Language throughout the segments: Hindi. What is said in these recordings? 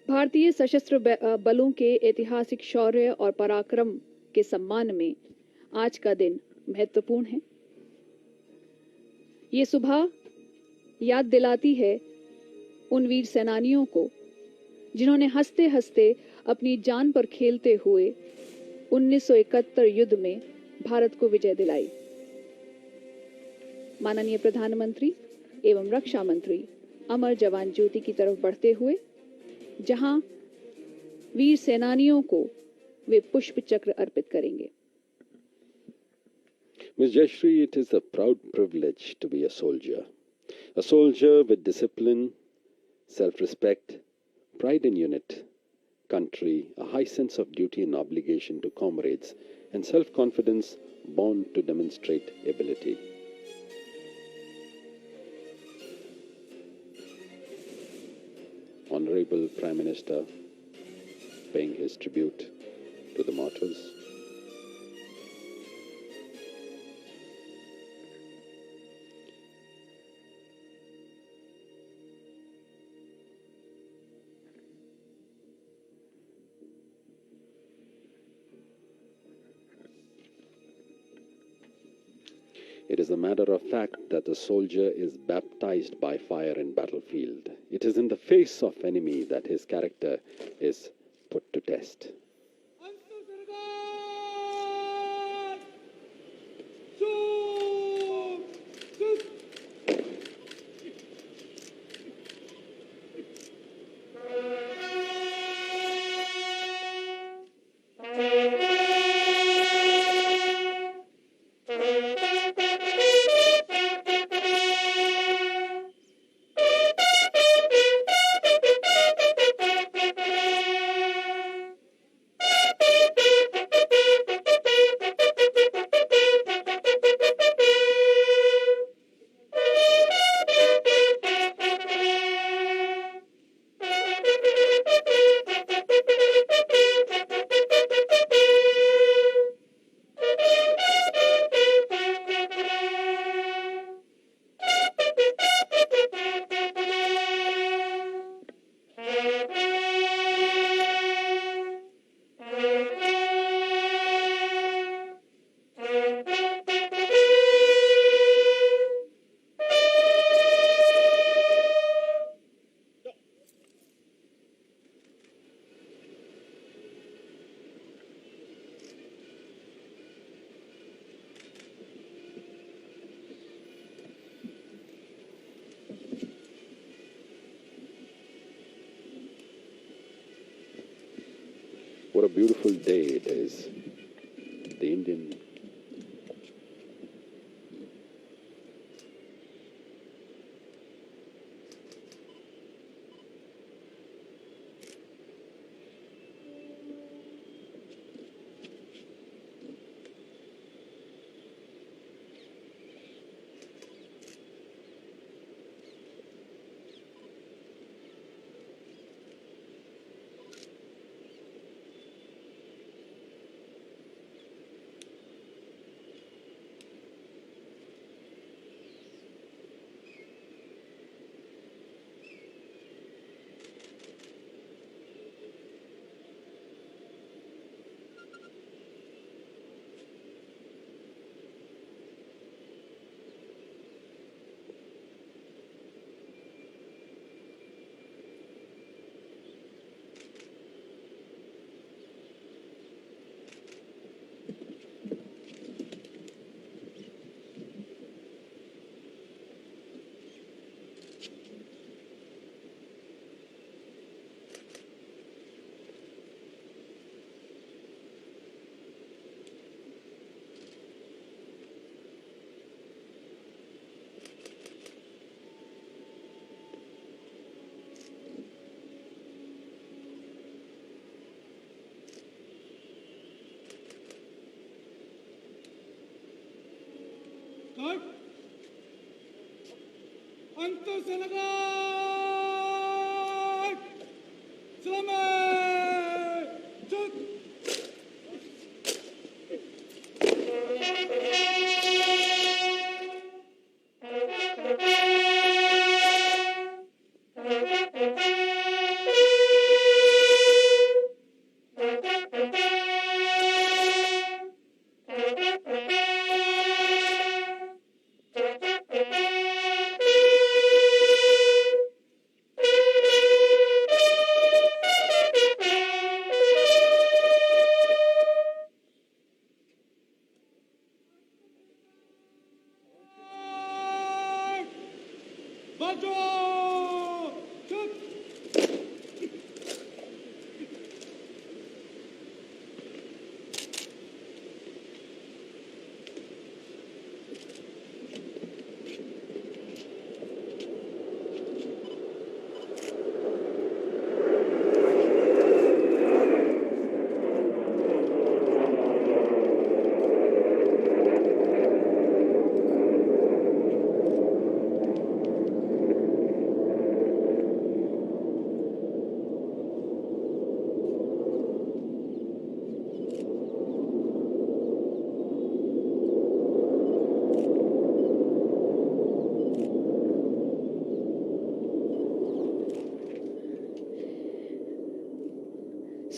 भारतीय सशस्त्र बलों के ऐतिहासिक शौर्य और पराक्रम के सम्मान में आज का दिन महत्वपूर्ण है। ये सुबह याद दिलाती है उन वीर सेनानियों को जिन्होंने हंसते हंसते अपनी जान पर खेलते हुए 1971 युद्ध में भारत को विजय दिलाई। माननीय प्रधानमंत्री एवं रक्षा मंत्री अमर जवान ज्योति की तरफ बढ़ते हुए जहां वीर सेनानियों को वे पुष्प चक्र अर्पित करेंगे। Ms. Jayashree, it is a proud privilege to be a soldier with discipline, self-respect, pride in unit, country, a high sense of duty and obligation to comrades, and self-confidence born to demonstrate ability. Honorable Prime Minister paying his tribute to the martyrs. It is a matter of fact that the soldier is baptized by fire in battlefield. It is in the face of enemy that his character is put to test. What a beautiful day it is. The Indian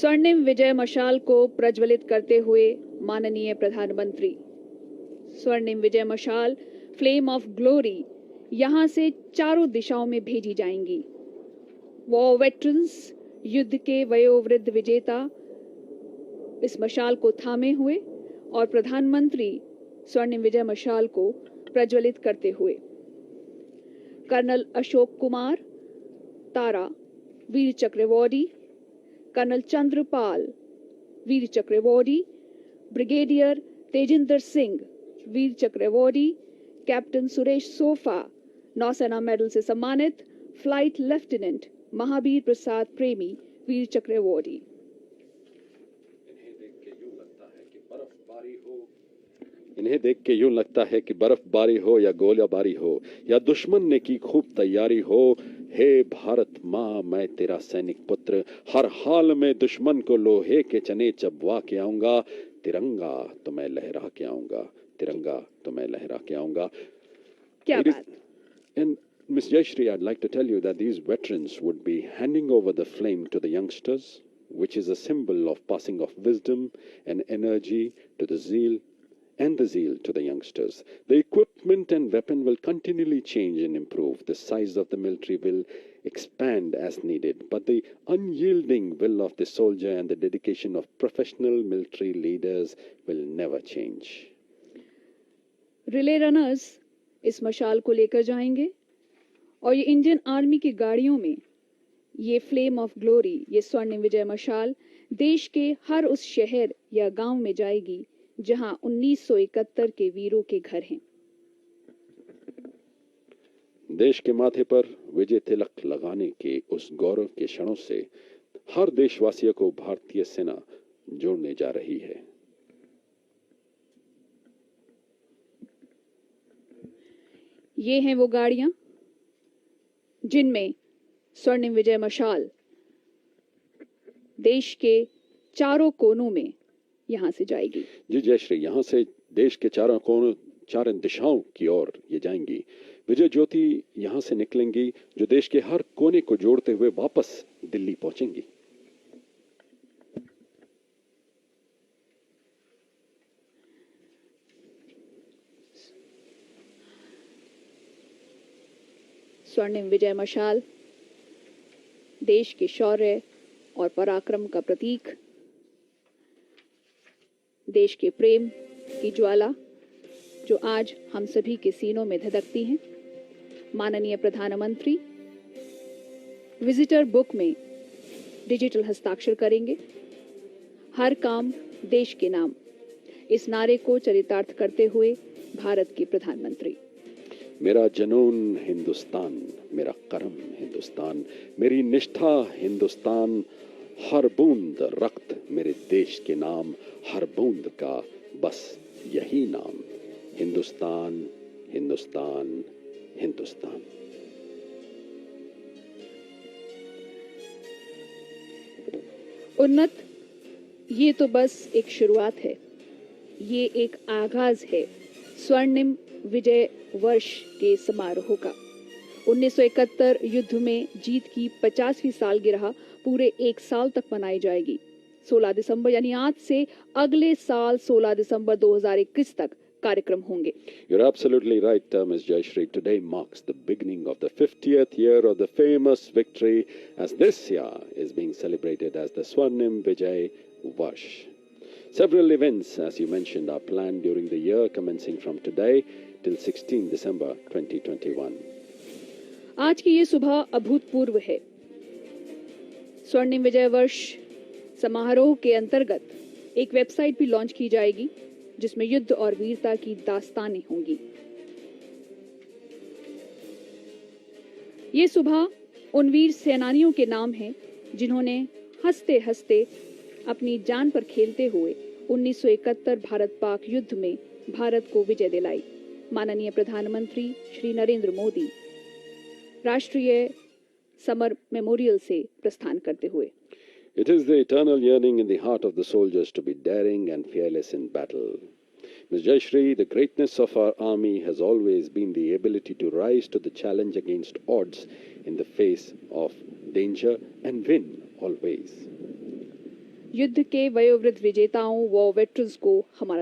स्वर्णिम विजय मशाल को प्रज्वलित करते हुए माननीय प्रधानमंत्री। स्वर्णिम विजय मशाल फ्लेम ऑफ ग्लोरी यहां से चारों दिशाओं में भेजी जाएंगी। वॉर वेटरन्स, युद्ध के वयोवृद्ध विजेता इस मशाल को थामे हुए और प्रधानमंत्री स्वर्णिम विजय मशाल को प्रज्वलित करते हुए। कर्नल अशोक कुमार तारा वीर चक्र अवॉर्डी, कर्नल चंद्रपाल वीर चक्र अवॉर्डी, ब्रिगेडियर तेजिंदर सिंह वीर चक्र अवॉर्डी, कैप्टन सुरेश सोफा नौसेना मेडल से सम्मानित, फ्लाइट लेफ्टिनेंट महावीर प्रसाद प्रेमी वीर चक्र अवॉर्डी। इन्हें देख के यूं लगता है कि बर्फबारी हो या गोलाबारी हो या दुश्मन ने की खूब तैयारी हो, हे भारत माँ मैं तेरा सैनिक पुत्र, हर हाल में दुश्मन को लोहे के चने चबवा के आऊंगा, तिरंगा तो मैं लहरा के आऊंगा, तिरंगा तो मैं लहरा के आऊंगा। क्या बात। And Ms. Jayashree, I'd like to tell you that these veterans would be handing over the flame to the youngsters, which is a symbol of passing of wisdom and energy to the zeal to the youngsters. The equipment and weapon will continually change and improve. The size of the military will expand as needed, but the unyielding will of the soldier and the dedication of professional military leaders will never change. Relay runners इस मशाल को लेकर जाएंगे और ये इंडियन आर्मी की गाड़ियों में ये फ्लेम ऑफ ग्लोरी, ये स्वर्णिम विजय मशाल देश के हर उस शहर या गांव में जाएगी जहां 1971 के वीरों के घर हैं। देश के माथे पर विजय तिलक लगाने के उस गौरव के क्षणों से हर देशवासियों को भारतीय सेना जोड़ने जा रही है। ये हैं वो गाड़ियां जिनमें स्वर्णिम विजय मशाल देश के चारों कोनों में यहां से जाएगी। जी जयश्री, यहां से देश के चारों कोनों, चारों दिशाओं की ओर ये जाएंगी। विजय ज्योति यहां से निकलेंगी जो देश के हर कोने को जोड़ते हुए वापस दिल्ली पहुंचेंगी। स्वर्णिम विजय मशाल देश के शौर्य और पराक्रम का प्रतीक, देश के प्रेम की ज्वाला जो आज हम सभी के सीनों में धधकती हैं। माननीय प्रधानमंत्री विजिटर बुक में डिजिटल हस्ताक्षर करेंगे। हर काम देश के नाम, इस नारे को चरितार्थ करते हुए भारत के प्रधानमंत्री। मेरा जनून हिंदुस्तान, मेरा कर्म हिंदुस्तान, मेरी निष्ठा हिंदुस्तान, हर बूंद रक्त मेरे देश के नाम, हर बूंद का बस यही नाम, हिंदुस्तान हिंदुस्तान हिंदुस्तान। उन्नत, ये तो बस एक शुरुआत है, ये एक आगाज है स्वर्णिम विजय वर्ष के समारोह का। 1971 युद्ध में जीत की 50वीं सालगिरह पूरे एक साल तक मनाई जाएगी। 16 दिसंबर यानी आज से अगले साल 16 दिसंबर 2021 तक कार्यक्रम होंगे। You're absolutely right, Ms. Jayashree. Today marks the beginning of the 50th year of the famous victory, as this year is being celebrated as the Swarnim Vijay Varsh. Several events, as you mentioned, are planned during the year, commencing from today till 16 December 2021. आज की ये सुबह अभूतपूर्व है। स्वर्णिम विजय वर्ष समारोह के अंतर्गत एक वेबसाइट भी लॉन्च की जाएगी जिसमें युद्ध और वीरता की दास्तानें होंगी। ये सुबह उन वीर सेनानियों के नाम है जिन्होंने हंसते हंसते अपनी जान पर खेलते हुए 1971 भारत पाक युद्ध में भारत को विजय दिलाई। माननीय प्रधानमंत्री श्री नरेंद्र मोदी राष्ट्रीय समर मेमोरियल से प्रस्थान करते हुए। It is the eternal yearning in the heart of the soldiers to be daring and fearless in battle. Ms. Jayashree, the greatness of our army has always been the ability to rise to the challenge against odds in the face of danger and win always. युद्ध के वयोवृद्ध विजेताओं व वेटरन्स को हमारा